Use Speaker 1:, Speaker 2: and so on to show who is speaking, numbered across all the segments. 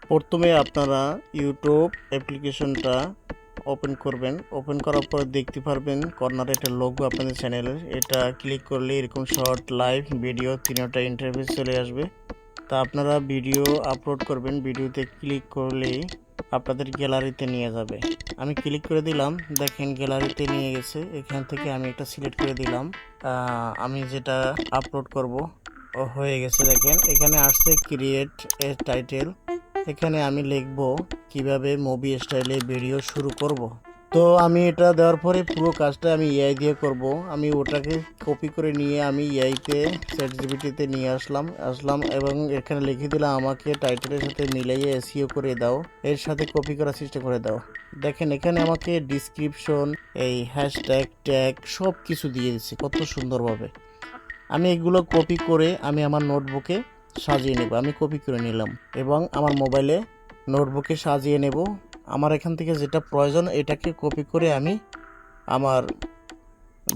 Speaker 1: প্রথমে আপনারা ইউটিউব অ্যাপ্লিকেশনটা ওপেন করবেন। ওপেন করার পর দেখতে পারবেন কর্নারে একটা লোগো আপনাদের চ্যানেলের। এটা ক্লিক করলে এরকম শর্ট, লাইভ, ভিডিও তিনটা ইন্টারফেস চলে আসবে। তা আপনারা ভিডিও আপলোড করবেন। ভিডিওতে ক্লিক করলেই আপনাদের গ্যালারিতে নিয়ে যাবে। আমি ক্লিক করে দিলাম, দেখেন গ্যালারিতে নিয়ে গেছে। এখান থেকে আমি একটা সিলেক্ট করে দিলাম। আমি যেটা আপলোড করব হয়ে গেছে। দেখেন এখানে আসছে ক্রিয়েট এ টাইটেল। এখানে আমি লিখব কিভাবে মুভি স্টাইলে ভিডিও শুরু করব। তো আমি এটা দেওয়ার পরে পুরো কাজটা আমি এআই দিয়ে করব। আমি ওটাকে কপি করে নিয়ে আমি এআইতে চ্যাটজিপিটিতে নিয়ে আসলাম এবং এখানে লিখে দিলাম আমাকে টাইটেলের সাথে মিলাইয়ে এসইও করে দাও, এর সাথে কপি করার চেষ্টা করে দাও। দেখেন এখানে আমাকে ডিসক্রিপশন, এই হ্যাশট্যাগ, ট্যাগ সব কিছু দিয়ে দিচ্ছে কত সুন্দরভাবে। আমি এগুলো কপি করে আমি আমার নোটবুকে সাজিয়ে নেব। আমি কপি করে নিলাম এবং আমার মোবাইলে নোটবুকে সাজিয়ে নেব। আমার এখান থেকে যেটা প্রয়োজন এটাকে কপি করে আমি আমার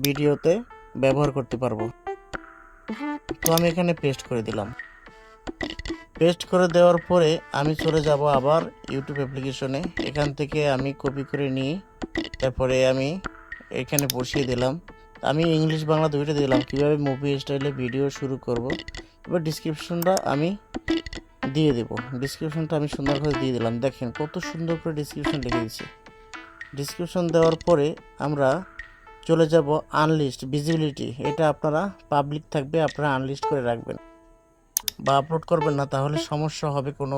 Speaker 1: ভিডিওতে ব্যবহার করতে পারবো। তো আমি এখানে পেস্ট করে দিলাম। পেস্ট করে দেওয়ার পরে আমি চলে যাব আবার ইউটিউব অ্যাপ্লিকেশনে। এখান থেকে আমি কপি করে নিয়ে তারপরে আমি এখানে বসিয়ে দিলাম। আমি ইংলিশ বাংলা দুইটা দিলাম কিভাবে মুভি স্টাইলে ভিডিও শুরু করব। এবার ডিসক্রিপশনটা আমি দিয়ে দেব। ডিসক্রিপশনটা আমি সুন্দর করে দিয়ে দিলাম। দেখেন কত সুন্দর করে ডিসক্রিপশন লিখে দিয়েছি। ডিসক্রিপশন দেওয়ার পরে আমরা চলে যাব আনলিস্ট ভিজিবিলিটি। এটা আপনারা পাবলিক থাকবে, আপনারা আনলিস্ট করে রাখবেন বা আপলোড করবেন না, তাহলে সমস্যা হবে। কোনো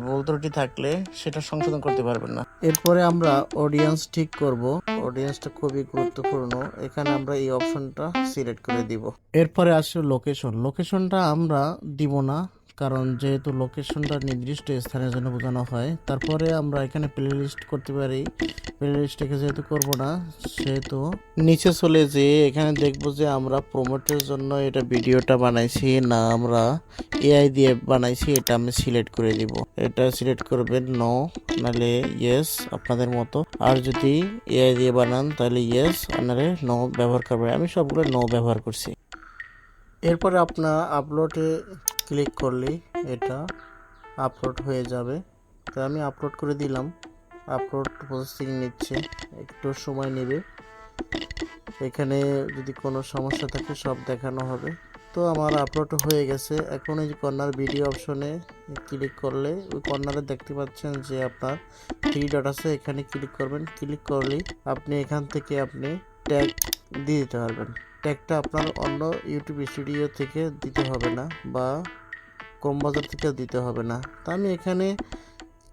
Speaker 1: ভুল ত্রুটি থাকলে সেটা সংশোধন করতে পারবেন না। এরপরে আমরা অডিয়েন্স ঠিক করব। অডিয়েন্সটা খুবই গুরুত্বপূর্ণ। এখানে আমরা এই অপশনটা সিলেক্ট করে দিব। এরপরে আসছে লোকেশন। লোকেশনটা আমরা দিব না, কারণ যেহেতু লোকেশনটা নির্দিষ্ট স্থানের জন্য বোঝানো হয়। তারপরে আমরা এখানে প্লে লিস্ট করতে পারি। প্লে লিস্টটাকে যেহেতু করব না, সেহেতু নিচে চলে যেয়ে এখানে দেখব যে আমরা প্রমোটের জন্য এটা ভিডিওটা বানাইছি না আমরা এআই দিয়ে বানাইছি, এটা আমি সিলেক্ট করে দিব। এটা সিলেক্ট করবেন নো, নাহলে ইয়েস আপনাদের মতো। আর যদি এআই দিয়ে বানান তাহলে ইয়েস, নাহলে নো ব্যবহার করবেন। আমি সবগুলো নো ব্যবহার করছি। এরপরে আপনার আপলোডে ক্লিক করলেই এটা আপলোড হয়ে যাবে। তো আমি আপলোড করে দিলাম। আপলোড প্রসেসিং নিচ্ছে, একটু সময় নেবে। এখানে যদি কোনো সমস্যা থাকে সব দেখানো হবে। তো আমার আপলোড হয়ে গেছে। এখন এই যে কর্নার ভিডিও অপশনে ক্লিক করলে ওই কর্নারে দেখতে পাচ্ছেন যে আপনার 3 ডট আছে, এখানে ক্লিক করবেন। ক্লিক করলেই আপনি এখান থেকে আপনি ট্যাগ দিয়ে দিতে পারবেন। ট্যাগটা আপনার অন্য ইউটিউব স্টুডিও থেকে দিতে হবে না বা ক্রোমবাজার থেকে দিতে হবে না। তো আমি এখানে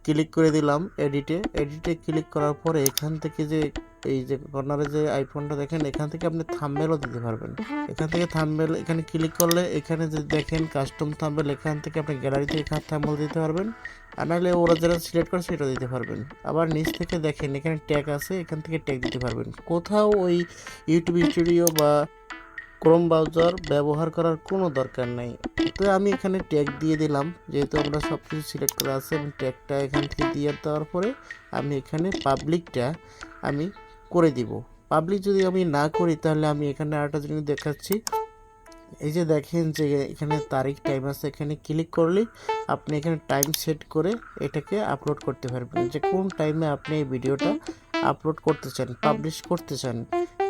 Speaker 1: ক্লিক করে দিলাম এডিটে ক্লিক করার পরে এখান থেকে যে এই যে কর্নারে যে আইকনটা দেখেন, এখান থেকে আপনি থাম্বনেলও দিতে পারবেন। এখান থেকে থাম্বনেল এখানে ক্লিক করলে এখানে যে দেখেন কাস্টম থাম্বনেল, এখান থেকে আপনি গ্যালারি থেকে থাম্বনেল দিতে পারবেন, আর নাহলে ওরা যারা সিলেক্ট করে সেটা দিতে পারবেন। আবার নিচ থেকে দেখেন এখানে ট্যাগ আছে, এখান থেকে ট্যাগ দিতে পারবেন। কোথাও ওই ইউটিউব স্টুডিও বা ক্রোম ব্রাউজার ব্যবহার করার কোনো দরকার নাই। তো আমি এখানে ট্যাগ দিয়ে দিলাম, যেহেতু আমরা সব কিছু সিলেক্ট করা আছে। এবং ট্যাগটা এখান থেকে দিয়ে দেওয়ার পরে আমি এখানে পাবলিকটা আমি করে দিব। পাবলিক যদি আমি না করি তাহলে আমি এখানে আরেকটা জিনিস দেখাচ্ছি। এই যে দেখেন যে এখানে তারিখ টাইম আছে, এখানে ক্লিক করলে আপনি এখানে টাইম সেট করে এটাকে আপলোড করতে পারবেন, যে কোন টাইমে আপনি এই ভিডিওটা আপলোড করতে চান, পাবলিশ করতে চান।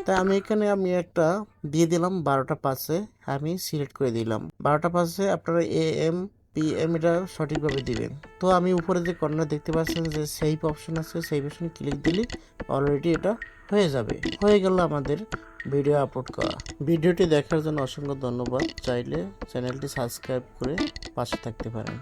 Speaker 1: তাই আমি এখানে একটা দিয়ে দিলাম 12টা 5-এ। আমি সিলেক্ট করে দিলাম 12টা 5-এ। আপনারা AM PM এটা সঠিকভাবে দিবেন। তো আমি উপরে যে কর্নার দেখতে পাচ্ছেন যে সেভ অপশন আছে, সেভ অপশনে ক্লিক দিলে অলরেডি এটা হয়ে যাবে। হয়ে গেল আমাদের ভিডিও আপলোড করা। ভিডিওটি দেখার জন্য অসংখ্য ধন্যবাদ। চাইলে চ্যানেলটি সাবস্ক্রাইব করে পাশে থাকতে পারেন।